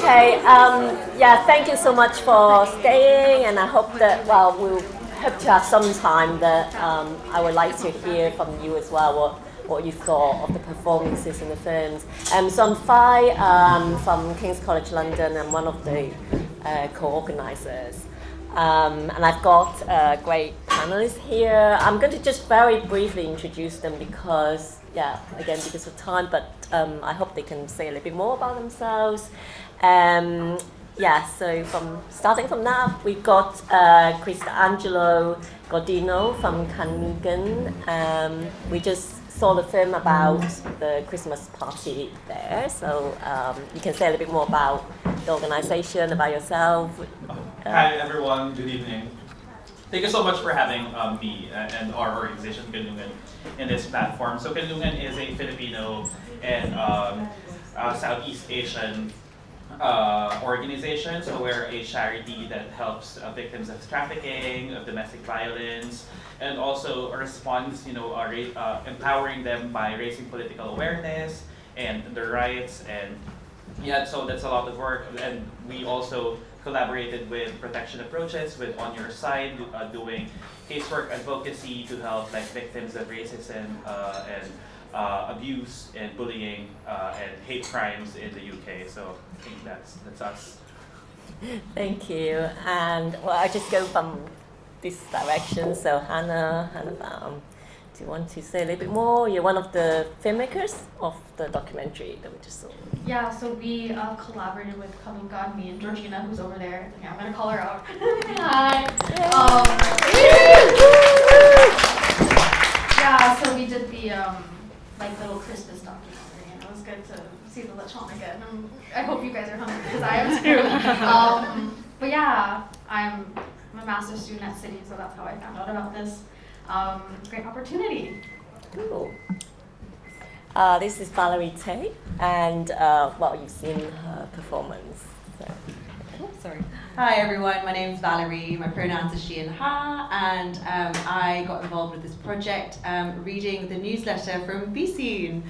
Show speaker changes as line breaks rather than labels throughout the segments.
Okay, yeah, thank you so much for staying, and I hope that, well, we'll hope to have some time that I would like to hear from you as well, what you thought of the performances in the films. So I'm Fai from King's College London. I'm one of the co-organisers. And I've got great panellists here. I'm going to just very briefly introduce them because of time, but I hope they can say a little bit more about themselves. So starting from now, we've got Christanghelo Godino from Kanlungan. We just saw the film about the Christmas party there, so you can say a little bit more about the organisation, about yourself.
Hi everyone, good evening. Thank you so much for having me and our organization Kanlungan in this platform. So Kanlungan is a Filipino and Southeast Asian organization. So we're a charity that helps victims of trafficking, of domestic violence, and also responds, empowering them by raising political awareness and their rights. And so that's a lot of work. And we also collaborated with Protection Approaches, with On Your Side, doing casework advocacy to help victims of racism and abuse and bullying and hate crimes in the UK. So I think that's us.
Thank you. And I just go from this direction. So Hanna, do you want to say a little bit more? You're one of the filmmakers of the documentary that we just saw.
Yeah, so we collaborated with Kanlungan, me and Georgina, who's over there. Yeah, I'm gonna call her out. Hi. So we did the little Christmas documentary, and it was good to see the lechon again. I hope you guys are hungry because I am too. But yeah, I'm a master's student at City, so that's how I found out about this. Great opportunity.
Cool. This is Valerie Tay, and you've seen her performance. So.
Sorry. Hi everyone, my name's Valerie, my pronouns are she and her, and I got involved with this project reading the newsletter from besea.n.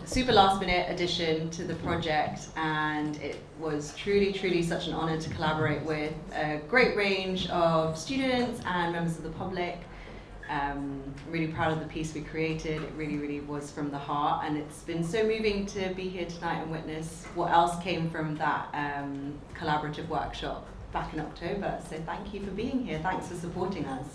Super last minute addition to the project, and it was truly such an honour to collaborate with a great range of students and members of the public. Really proud of the piece we created. It really was from the heart, and it's been so moving to be here tonight and witness what else came from that collaborative workshop back in October. So thank you for being here. Thanks for supporting us.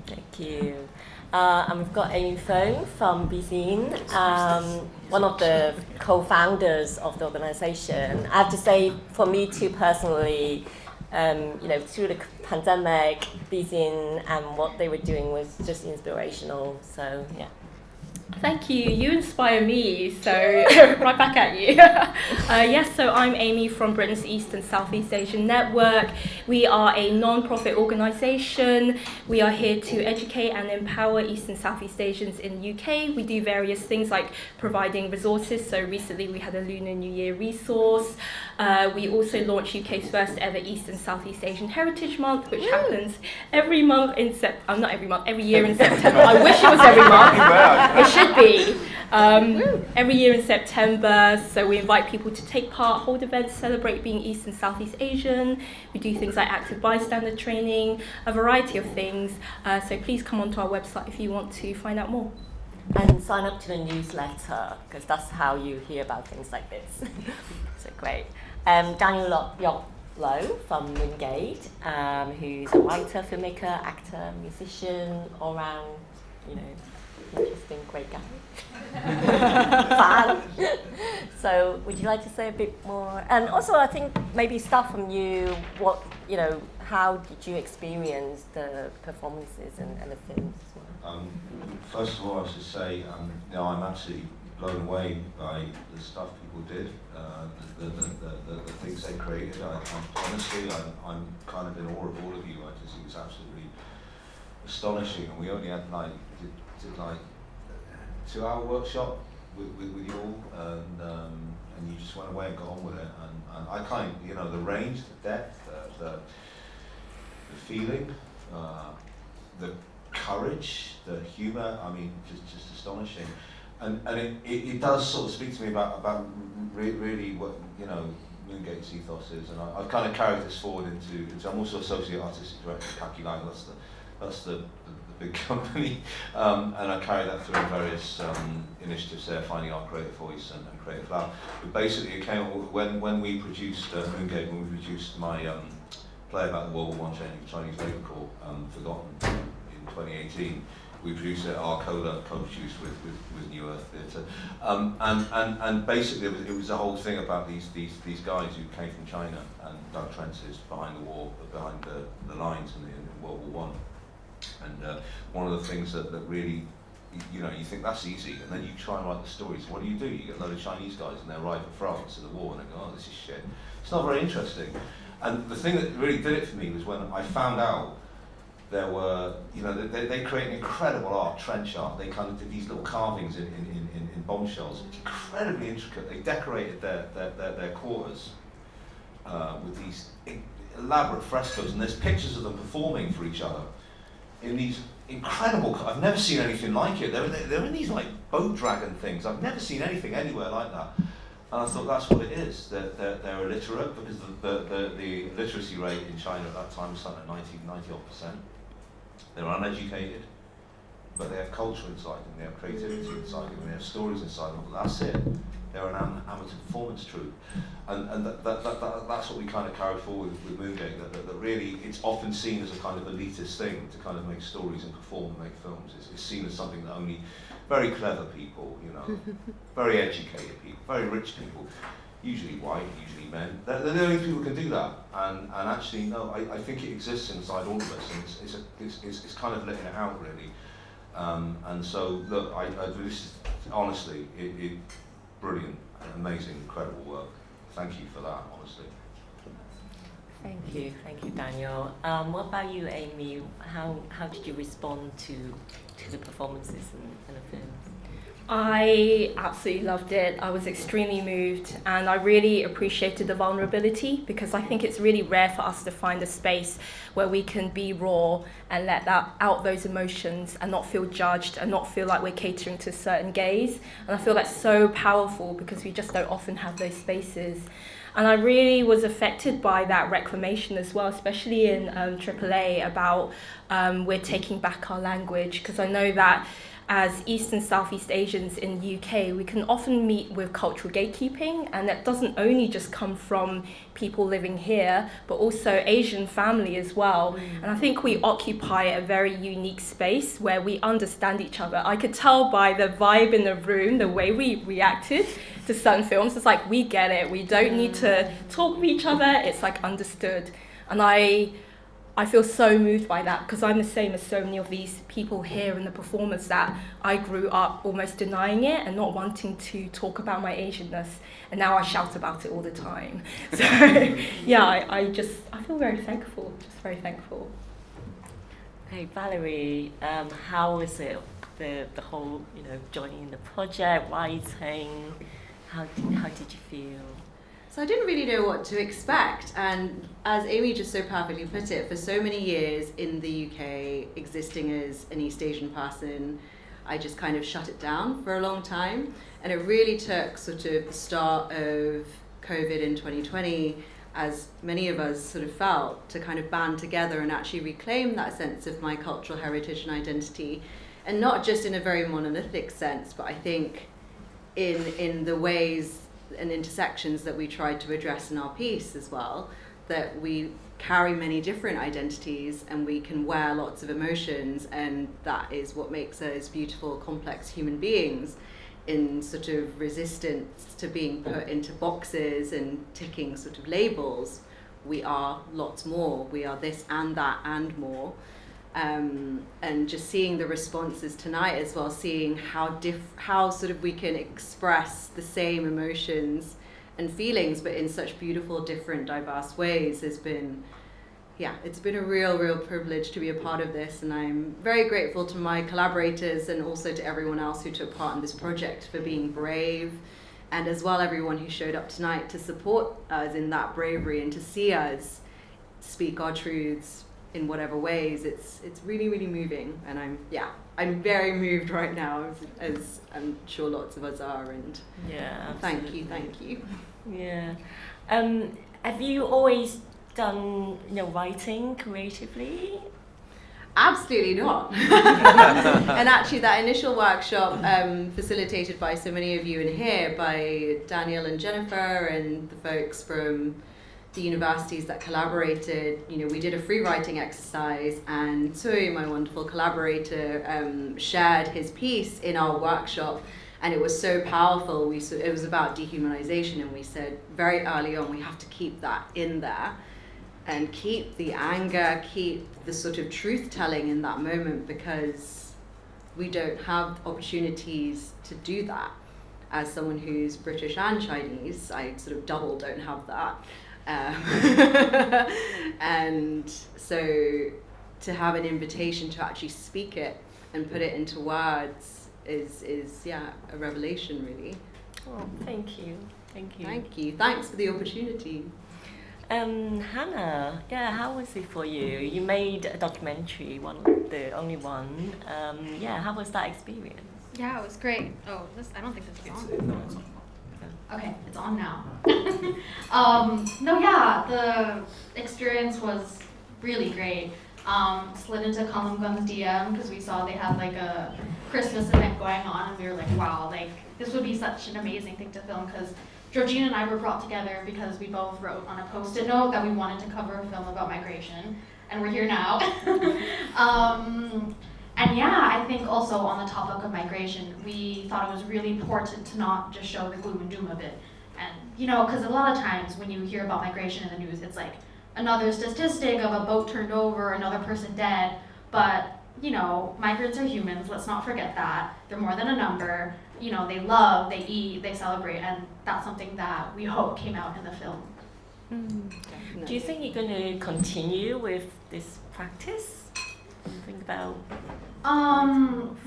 Thank you. And we've got Amy Phung from besea.n, one of the co-founders of the organisation. I have to say, for me too personally, through the pandemic, besea.n and what they were doing was just inspirational. So yeah.
Thank you. You inspire me, so right back at you. Yes, so I'm Amy from Britain's East and Southeast Asian Network. We are a non-profit organisation. We are here to educate and empower East and Southeast Asians in the UK. We do various things like providing resources. So recently we had a Lunar New Year resource. We also launched UK's first ever East and Southeast Asian Heritage Month, which happens every month in not every month, every year in September. I wish it was every month. It should be. Every year in September, so we invite people to take part, hold events, celebrate being East and Southeast Asian. We do things like active bystander training, a variety of things. So please come onto our website if you want to find out more.
And sign up to the newsletter, because that's how you hear about things like this. So great. Daniel Low from Wingate, who's a writer, filmmaker, actor, musician, all round, interesting, great guy. Fan. So would you like to say a bit more? And also I think maybe start from you, how did you experience the performances and the films as well?
First of all, I should say, I'm absolutely blown away by the stuff people did, the things they created. Honestly, I'm kind of in awe of all of you. I just think it's absolutely astonishing, and we only had did 2-hour workshop with you all, and you just went away and got on with it, and I the range, the depth, the feeling, the courage, the humour, just astonishing. And it does sort of speak to me about really what, you know, Moongate's ethos is, and I've kind of carried this forward into I'm also associate artistic director of Kaki Line, that's the big company, and I carry that through various initiatives there, Finding Our Creative Voice and Creative Lab. But basically it came up when we produced Moongate, when we produced my play about the World War I Chinese Labour Corps, Forgotten, in 2018. We produced it, our co-produced with New Earth Theatre, and basically it was the whole thing about these guys who came from China and dug trenches behind the wall, behind the lines in World War I. And one of the things that really, you know, you think that's easy, and then you try and write the stories. What do? You get a load of Chinese guys and they arrive in France at the war and they go, oh, this is shit. It's not very interesting. And the thing that really did it for me was when I found out there were, you know, they create incredible art, trench art. They kind of did these little carvings in bombshells. It's incredibly intricate. They decorated their quarters with these elaborate frescoes, and there's pictures of them performing for each other in these incredible. I've never seen anything like it. They're in these like boat dragon things. I've never seen anything anywhere like that. And I thought that's what it is. They're illiterate because the literacy rate in China at that time was something like 90-odd%. They're uneducated, but they have culture inside them, they have creativity inside them, they have stories inside them. That's it. They're an amateur performance troupe. And that's what we kind of carried forward with Moongate, that really it's often seen as a kind of elitist thing to kind of make stories and perform and make films. It's seen as something that only very clever people, you know, very educated people, very rich people, usually white, usually men, they're the only people who can do that. And actually, no, I think it exists inside all of us, and it's kind of letting it out, really. And so, look, this is, honestly, brilliant, amazing, incredible work. Thank you for that, honestly.
Thank you, Daniel. What about you, Amy? How did you respond to the performances and the films?
I absolutely loved it. I was extremely moved, and I really appreciated the vulnerability, because I think it's really rare for us to find a space where we can be raw and let out those emotions and not feel judged and not feel like we're catering to a certain gaze. And I feel that's so powerful because we just don't often have those spaces. And I really was affected by that reclamation as well, especially in AAA, about we're taking back our language, because I know that as East and Southeast Asians in the UK, we can often meet with cultural gatekeeping, and that doesn't only just come from people living here, but also Asian family as well. And I think we occupy a very unique space where we understand each other. I could tell by the vibe in the room, the way we reacted to certain films, it's like, we get it. We don't need to talk with each other. It's like understood. And I feel so moved by that, because I'm the same as so many of these people here in the performance, that I grew up almost denying it and not wanting to talk about my Asianness, and now I shout about it all the time. So yeah, I feel very thankful, just very thankful.
Hey, Valerie, how was it, the whole, joining the project, writing? How did you feel?
So I didn't really know what to expect, and as Amy just so perfectly put it, for so many years in the UK, existing as an East Asian person, I just kind of shut it down for a long time, and it really took sort of the start of COVID in 2020, as many of us sort of felt, to kind of band together and actually reclaim that sense of my cultural heritage and identity, and not just in a very monolithic sense, but I think in the ways and intersections that we tried to address in our piece as well, that we carry many different identities and we can wear lots of emotions, and that is what makes us beautiful, complex human beings, in sort of resistance to being put into boxes and ticking sort of labels. We are lots more. We are this and that and more. And just seeing the responses tonight as well, seeing how sort of we can express the same emotions and feelings, but in such beautiful, different, diverse ways, has been, it's been a real privilege to be a part of this. And I'm very grateful to my collaborators and also to everyone else who took part in this project for being brave, and as well everyone who showed up tonight to support us in that bravery and to see us speak our truths in whatever ways. It's really, really moving, and I'm very moved right now, as I'm sure lots of us are. And
Yeah.
thank you.
Yeah. Have you always done writing creatively?
Absolutely not. And actually, that initial workshop, facilitated by so many of you in here, by Daniel and Jennifer and the folks from the universities that collaborated, we did a free writing exercise, and Tsui, my wonderful collaborator, shared his piece in our workshop, and it was so powerful. It was about dehumanization, and we said very early on, we have to keep that in there, and keep the anger, keep the sort of truth-telling in that moment, because we don't have opportunities to do that. As someone who's British and Chinese, I sort of double don't have that. And so to have an invitation to actually speak it and put it into words is a revelation, really.
Oh, thank you.
Thank you. Thanks for the opportunity.
Hanna, how was it for you? You made a documentary, the only one. How was that experience?
Yeah, it was great. Oh, I don't think this is on.
It's on.
Okay, it's on now. The experience was really great. Slid into Kanlungan's DM because we saw they had like a Christmas event going on, and we were like, wow, like this would be such an amazing thing to film, because Georgina and I were brought together because we both wrote on a post-it note that we wanted to cover a film about migration, and we're here now. I think also on the topic of migration, we thought it was really important to not just show the gloom and doom of it. And, because a lot of times when you hear about migration in the news, it's like another statistic of a boat turned over, another person dead. But, migrants are humans, let's not forget that. They're more than a number. They love, they eat, they celebrate, and that's something that we hope came out in the film.
Do you think you're going to continue with this practice? Think about.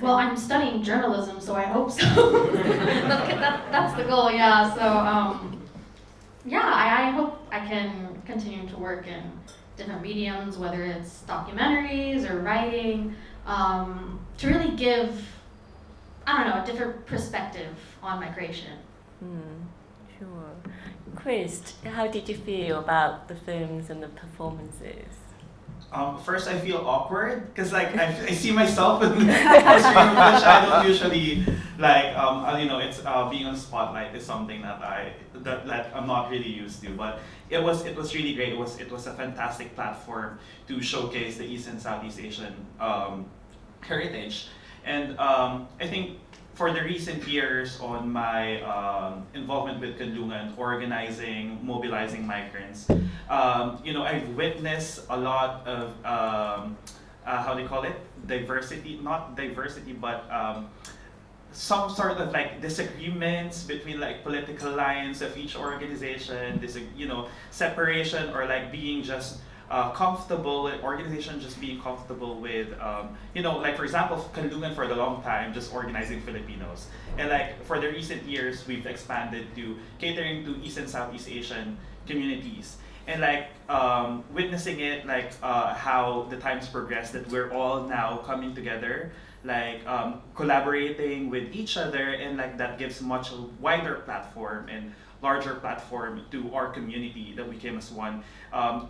Well, I'm studying journalism, so I hope so. That's the goal, yeah. So, I hope I can continue to work in different mediums, whether it's documentaries or writing, to really give, a different perspective on migration.
Sure. Chris, how did you feel about the films and the performances?
First, I feel awkward because I see myself in the screen, which I don't usually like. It's being on the spotlight is something that I'm not really used to. But it was really great. It was a fantastic platform to showcase the East and Southeast Asian heritage, and I think for the recent years on my involvement with Kanlungan, organizing, mobilizing migrants, I've witnessed a lot of, how do you call it? Diversity, not diversity, but some sort of disagreements between political lines of each organization, separation, or being just comfortable, organization just being comfortable with, for example, Kanlungan for the long time just organizing Filipinos, and for the recent years we've expanded to catering to East and Southeast Asian communities, and witnessing it, how the times progress, that we're all now coming together, collaborating with each other, and that gives much wider platform and larger platform to our community that we came as one.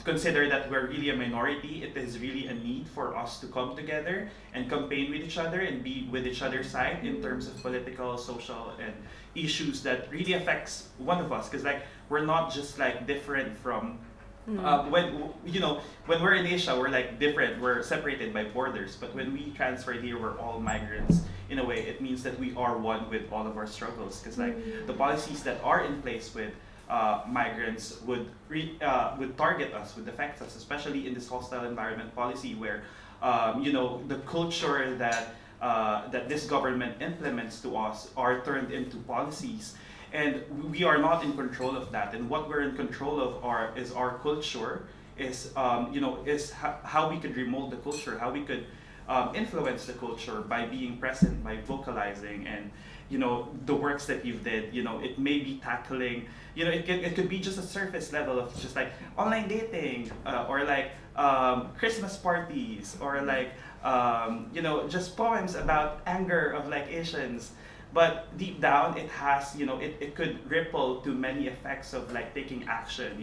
Consider that we're really a minority. It is really a need for us to come together and campaign with each other and be with each other's side in terms of political, social, and issues that really affects one of us. Because we're not just different from when we're in Asia, we're different. We're separated by borders. But when we transfer here, we're all migrants. In a way, it means that we are one with all of our struggles. Because the policies that are in place with migrants would target us, would affect us, especially in this hostile environment policy, where the culture that this government implements to us are turned into policies. And we are not in control of that. And what we're in control of is our culture, is how we could remold the culture, how we could influence the culture by being present, by vocalizing, the works that you've did, it may be tackling, it could be just a surface level of just like online dating, or like Christmas parties, or like just poems about anger of like Asians. But deep down, it has, it could ripple to many effects of like taking action,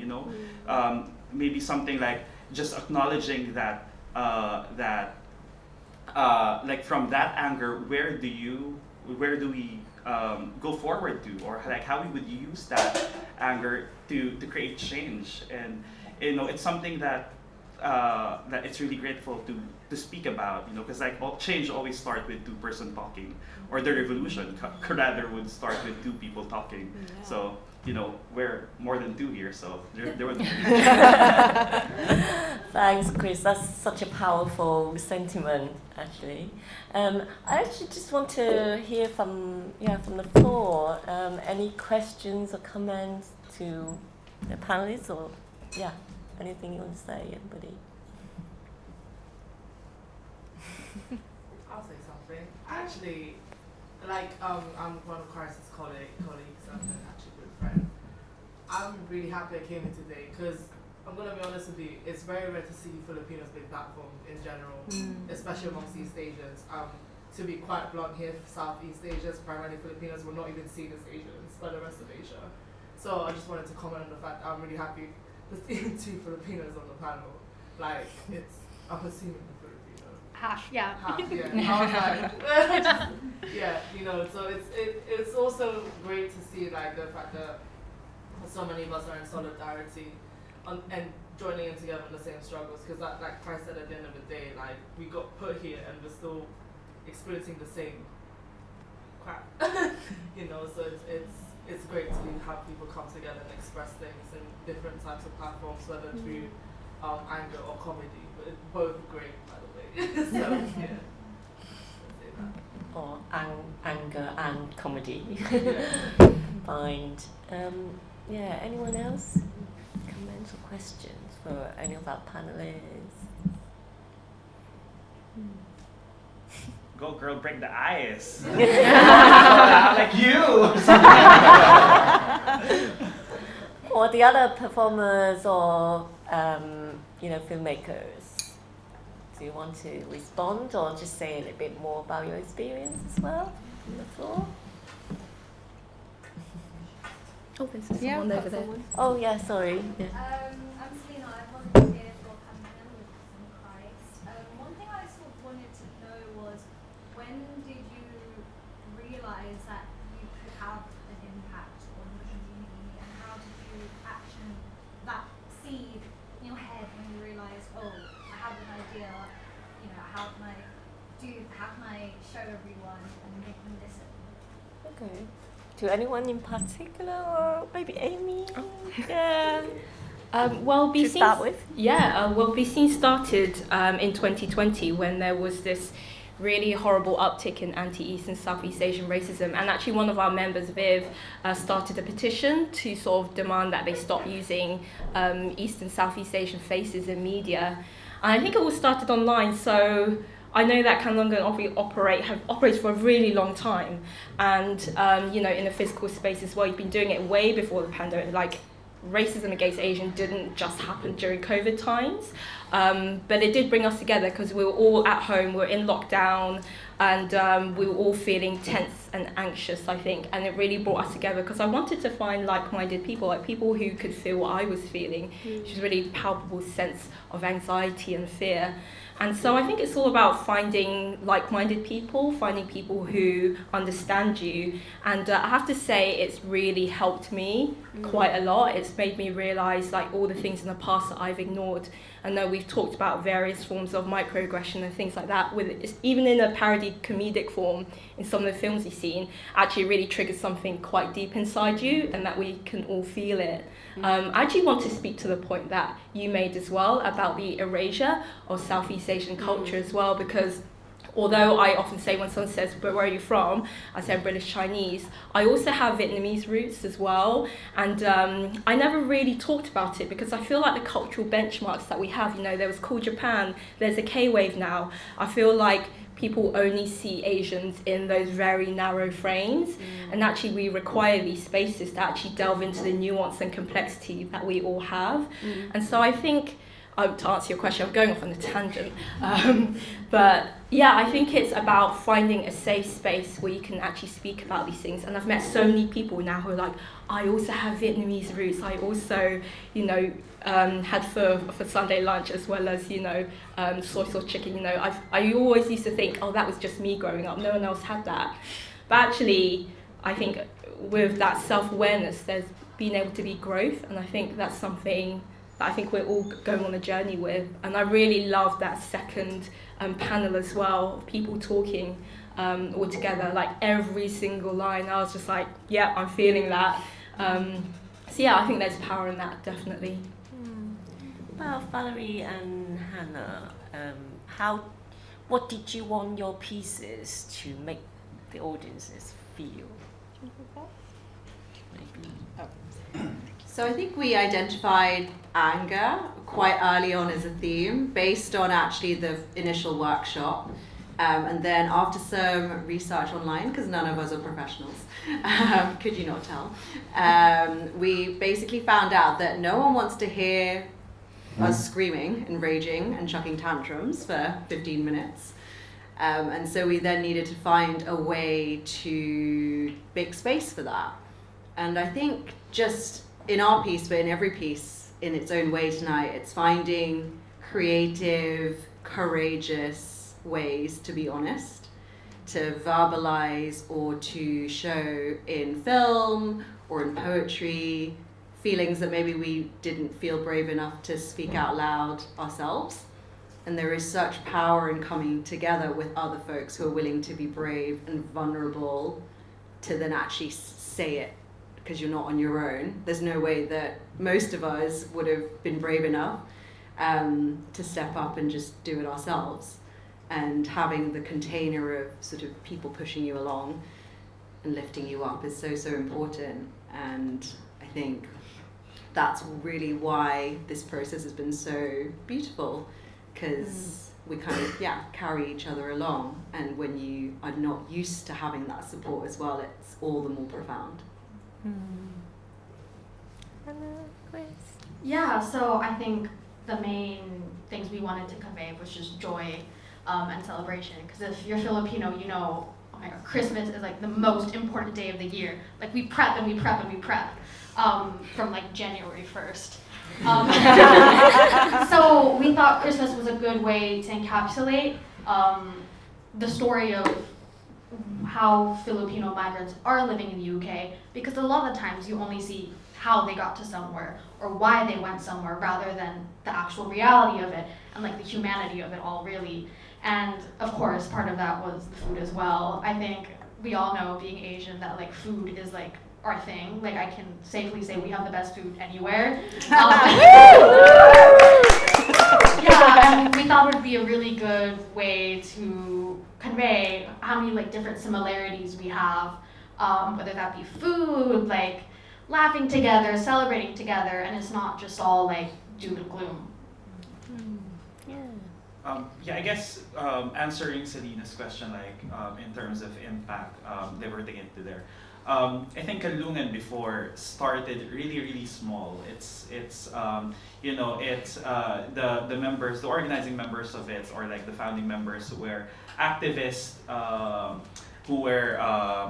maybe something like just acknowledging that, like from that anger, where do we go forward to, or like how we would use that anger to create change. And it's something that that it's really grateful to speak about, because like change always starts with two person talking, or the revolution rather would start with two people talking.
Yeah.
So we're more than two here, so there would be.
Thanks, Chris. That's such a powerful sentiment, actually. I actually just want to hear from the floor. Any questions or comments to the panelists, or anything you want to say, anybody?
I'll say something. Actually, like I'm one of Chris's colleagues and actually good friend. I'm really happy I came here today because I'm gonna be honest with you, it's very rare to see Filipinos being platformed in general, especially amongst East Asians. To be quite blunt here, Southeast Asians, primarily Filipinos, were not even seen as Asians by the rest of Asia. So I just wanted to comment on the fact that I'm really happy to see two Filipinos on the panel. Like, I'm assuming the Filipino.
Half, yeah.
Half, yeah. I was like, yeah, so it's also great to see like the fact that so many of us are in solidarity and joining in together in the same struggles, because like Christ said, at the end of the day, like we got put here and we're still experiencing the same crap. So it's great to have people come together and express things in different types of platforms, whether through anger or comedy, but it's both great, by the way. So yeah. I'd say that.
Or anger and comedy.
Yeah.
Find. Anyone else? Comments or questions for any of our panelists?
Go girl, break the ice. Like you.
Or the other performers or filmmakers. Do you want to respond or just say a little bit more about your experience as well on the floor?
Oh, there's someone over there.
Oh yeah, sorry. Yeah.
I'm Selena. I volunteered for Kanlungan with Christ. One thing I sort of wanted to know was, when did you realise that you could have an impact on the community, and how did you action that seed in your head when you realised, oh, I have an idea, how can I show everyone and make them listen?
Okay. To anyone in particular, or maybe Amy? Yeah.
Well,
To start with?
besea.n started in 2020 when there was this really horrible uptick in anti-East and Southeast Asian racism, and actually one of our members, Viv, started a petition to sort of demand that they stop using East and Southeast Asian faces in media. And I think it all started online, so I know that Kanlungan have operated for a really long time, and in the physical space as well. You've been doing it way before the pandemic. Like, racism against Asian didn't just happen during COVID times, but it did bring us together because we were all at home, we were in lockdown, and we were all feeling tense and anxious, I think, and it really brought us together because I wanted to find like-minded people, like people who could feel what I was feeling, which is a really palpable sense of anxiety and fear. And so I think it's all about finding like-minded people, finding people who understand you. And I have to say, it's really helped me quite a lot. It's made me realise like all the things in the past that I've ignored. I know we've talked about various forms of microaggression and things like that, even in a parody comedic form in some of the films you've seen, actually really triggers something quite deep inside you, and that we can all feel it. I actually want to speak to the point that you made as well about the erasure of Southeast Asian culture as well, because although I often say when someone says, "But where are you from?" I say I'm British Chinese. I also have Vietnamese roots as well, and I never really talked about it because I feel like the cultural benchmarks that we have, there was Cool Japan, there's a K-Wave now. I feel like people only see Asians in those very narrow frames, and actually we require these spaces to actually delve into the nuance and complexity that we all have. And so I think, to answer your question, I'm going off on a tangent, but yeah, I think it's about finding a safe space where you can actually speak about these things. And I've met so many people now who are like, I also have Vietnamese roots, I also, you know, had for Sunday lunch, as well as, you know, soy sauce chicken. You know, I always used to think, oh, that was just me growing up, no one else had that. But actually, I think with that self-awareness, there's been able to be growth, and I think that's something that I think we're all going on a journey with. And I really love that second panel as well, of people talking all together, like every single line. I was just like, yeah, I'm feeling that. So yeah, I think there's power in that, definitely.
Well, Valerie and Hanna, what did you want your pieces to make the audiences feel? Maybe.
So I think we identified anger quite early on as a theme, based on actually the initial workshop. And then after some research online, because none of us are professionals, could you not tell, we basically found out that no one wants to hear us screaming and raging and chucking tantrums for 15 minutes. And so we then needed to find a way to make space for that. And I think just in our piece, but in every piece in its own way tonight, it's finding creative, courageous ways to be honest, to verbalize or to show in film or in poetry feelings that maybe we didn't feel brave enough to speak out loud ourselves. And there is such power in coming together with other folks who are willing to be brave and vulnerable to then actually say it, because you're not on your own. There's no way that most of us would have been brave enough to step up and just do it ourselves. And having the container of sort of people pushing you along and lifting you up is so, so important. And I think that's really why this process has been so beautiful, because we kind of, carry each other along. And when you are not used to having that support as well, it's all the more profound.
Yeah, so I think the main things we wanted to convey was just joy and celebration. Because if you're Filipino, you know, oh my God, Christmas is like the most important day of the year. Like we prep and we prep and we prep from like January 1st. So we thought Christmas was a good way to encapsulate the story of how Filipino migrants are living in the UK, because a lot of the times you only see how they got to somewhere or why they went somewhere rather than the actual reality of it and like the humanity of it all, really. And of course, part of that was the food as well. I think we all know, being Asian, that like food is like our thing. Like I can safely say we have the best food anywhere. Yeah, and we thought it would be a really good way to convey how many like different similarities we have, whether that be food, like laughing together, celebrating together, and it's not just all like doom and gloom.
I guess answering Selina's question, like in terms of impact, diverting into there. I think Kanlungan before started really, really small. It's you know, it's the members, the organizing members of it, or like the founding members, were activists who were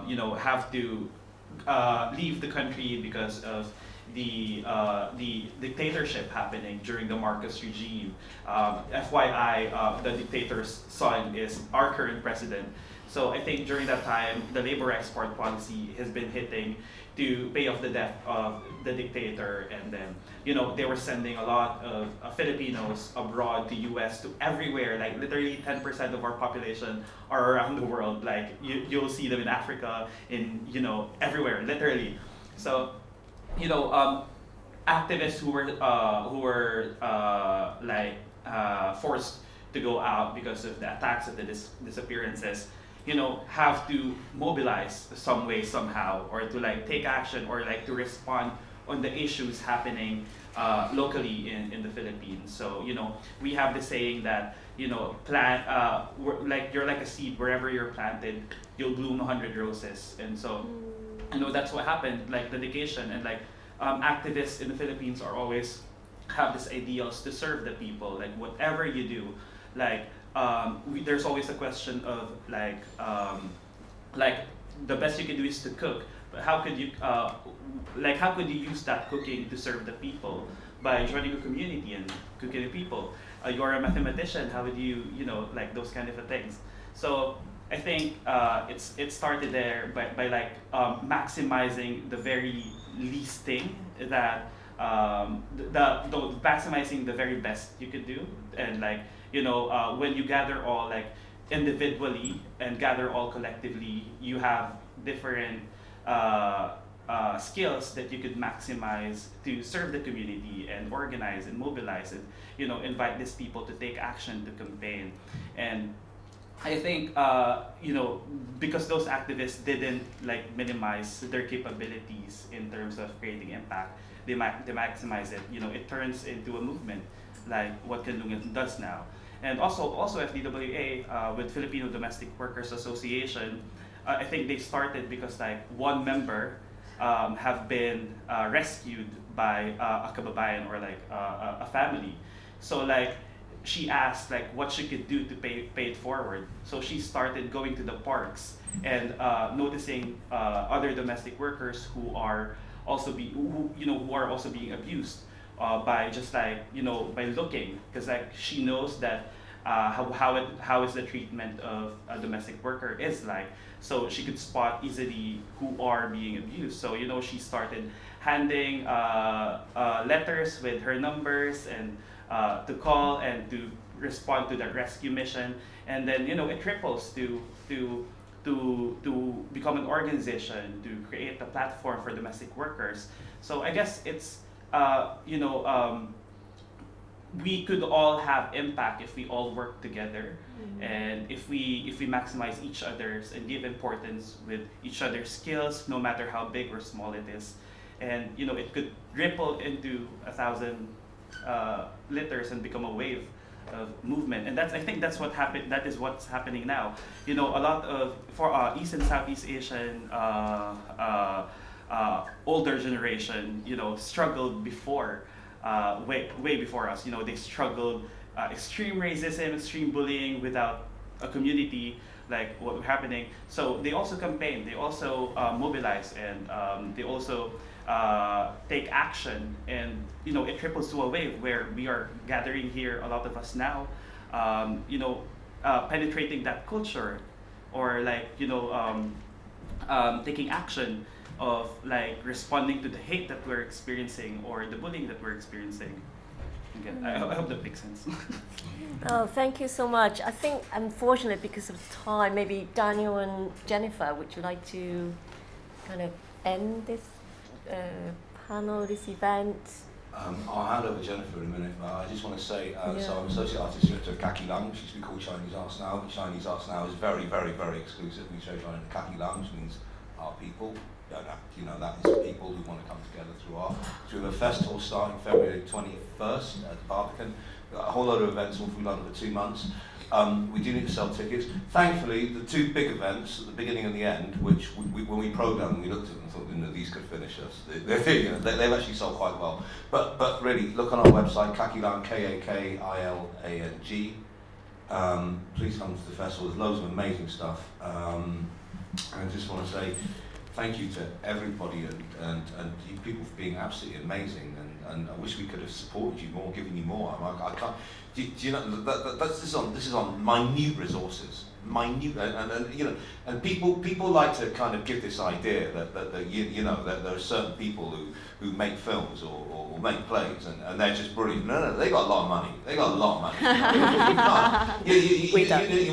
you know, have to leave the country because of the dictatorship happening during the Marcos regime. FYI, the dictator's son is our current president. So I think during that time, the labor export policy has been hitting to pay off the debt of the dictator, and then, you know, they were sending a lot of Filipinos abroad to US, to everywhere. Like literally 10% of our population are around the world. Like you'll see them in Africa, in, you know, everywhere, literally. So, you know, activists who were forced to go out because of the attacks of the disappearances, you know, have to mobilize some way, somehow, or to like take action, or like to respond on the issues happening locally in the Philippines. So, you know, we have the saying that, you know, you're like a seed, wherever you're planted, you'll bloom 100 roses. And so, you know, that's what happened, like dedication, and like activists in the Philippines are always have this ideals to serve the people, like whatever you do, like there's always a question of like the best you can do is to cook, but how could you use that cooking to serve the people by joining a community and cooking the people? You're a mathematician, how would you, you know, like those kind of things. So I think it started there by like maximizing the very least thing that maximizing the very best you could do, and like, you know, when you gather all like individually and gather all collectively, you have different skills that you could maximize to serve the community and organize and mobilize and, you know, invite these people to take action, to campaign. And I think, you know, because those activists didn't like minimize their capabilities in terms of creating impact, they maximize it. You know, it turns into a movement like what Kanlungan does now. And also FDWA with Filipino Domestic Workers Association, I think they started because like one member have been rescued by a kababayan or like a family. So like she asked like what she could do to pay it forward. So she started going to the parks and noticing other domestic workers who are also being abused by just like, you know, by looking, because like she knows that how is the treatment of a domestic worker is like. So she could spot easily who are being abused. So, you know, she started handing letters with her numbers and to call and to respond to the rescue mission. And then, you know, it ripples to become an organization, to create a platform for domestic workers. So I guess it's, we could all have impact if we all work together, and if we maximize each other's and give importance with each other's skills, no matter how big or small it is. And, you know, it could ripple into 1,000 litters and become a wave of movement. And I think that's what happened. That is what's happening now. You know, a lot of East and Southeast Asian older generation, you know, struggled before, way before us. You know, they struggled extreme racism, extreme bullying without a community like what was happening. So they also campaign, they also mobilize, and they also take action. And, you know, it triples to a wave where we are gathering here, a lot of us now, you know, penetrating that culture, or like, you know, taking action of like responding to the hate that we're experiencing or the bullying that we're experiencing. Again, I hope that makes sense.
Oh, thank you so much. I think, unfortunately, because of time, maybe Daniel and Jennifer, would you like to kind of end this panel, this event?
I'll hand over to Jennifer in a minute, but I just want to say, so I'm Associate Artist Director of Kanlungan, which used to be called Chinese Arts Now, but Chinese Arts Now is very, very, very exclusive. We show China Kanlungan, which means our people. You know, that is people who want to come together through art. So we have a festival starting February 21st at the Barbican. We've got a whole lot of events all through London for 2 months. We do need to sell tickets. Thankfully, the two big events, at the beginning and the end, which when we programmed, we looked at them and thought, you know, these could finish us. They've actually sold quite well. But really, look on our website, Kanlungan, Kakilang. Please come to the festival. There's loads of amazing stuff. And I just want to say thank you to everybody and you people for being absolutely amazing. And I wish we could have supported you more, given you more. I can't. Do you know this is on minute resources, minute, and you know, and people like to kind of give this idea that you know that there are certain people who make films or make plays and they're just brilliant. No, they got a lot of money. They got a lot of money.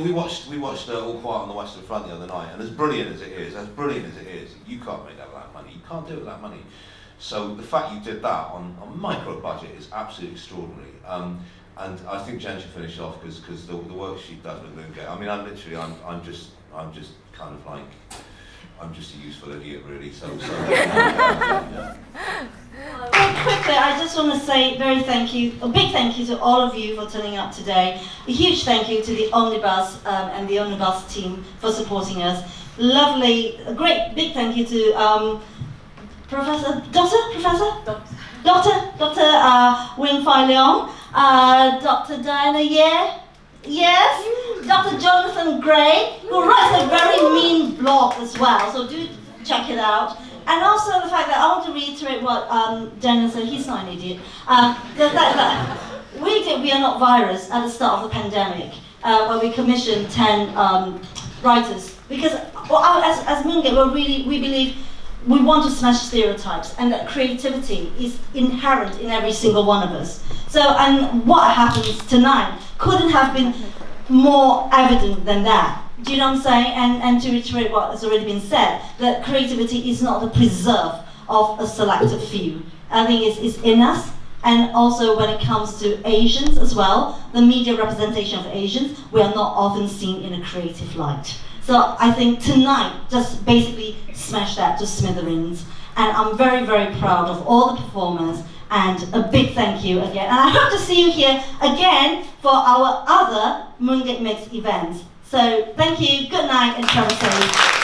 We watched All Quiet on the Western Front the other night, and as brilliant as it is, you can't make that without money. You can't do it without money. So the fact you did that on micro budget is absolutely extraordinary. And I think Jen should finish off because the work she does with Leung. I mean, I'm just kind of like, I'm just a useful idiot really. So yeah.
want to say a big thank you to all of you for turning up today. A huge thank you to the Omnibus and the Omnibus team for supporting us. Lovely, a great big thank you to Dr. Wing-Fai Leung, Dr. Diana yes, Dr. Jonathan Gray, who writes a very mean blog as well, so do check it out. And also the fact that I want to reiterate what Diana said, he's not an idiot, that we did We Are Not Virus at the start of the pandemic, where we commissioned 10 writers, because as Moongate, we believe we want to smash stereotypes, and that creativity is inherent in every single one of us. So, and what happens tonight couldn't have been more evident than that. Do you know what I'm saying? And to reiterate what has already been said, that creativity is not the preserve of a selected few. I think it's in us, and also when it comes to Asians as well, the media representation of Asians, we are not often seen in a creative light. So I think tonight just basically smashed that to smithereens. And I'm very, very proud of all the performers, and a big thank you again. And I hope to see you here again for our other Moongate Mix events. So thank you, good night, and travel safe.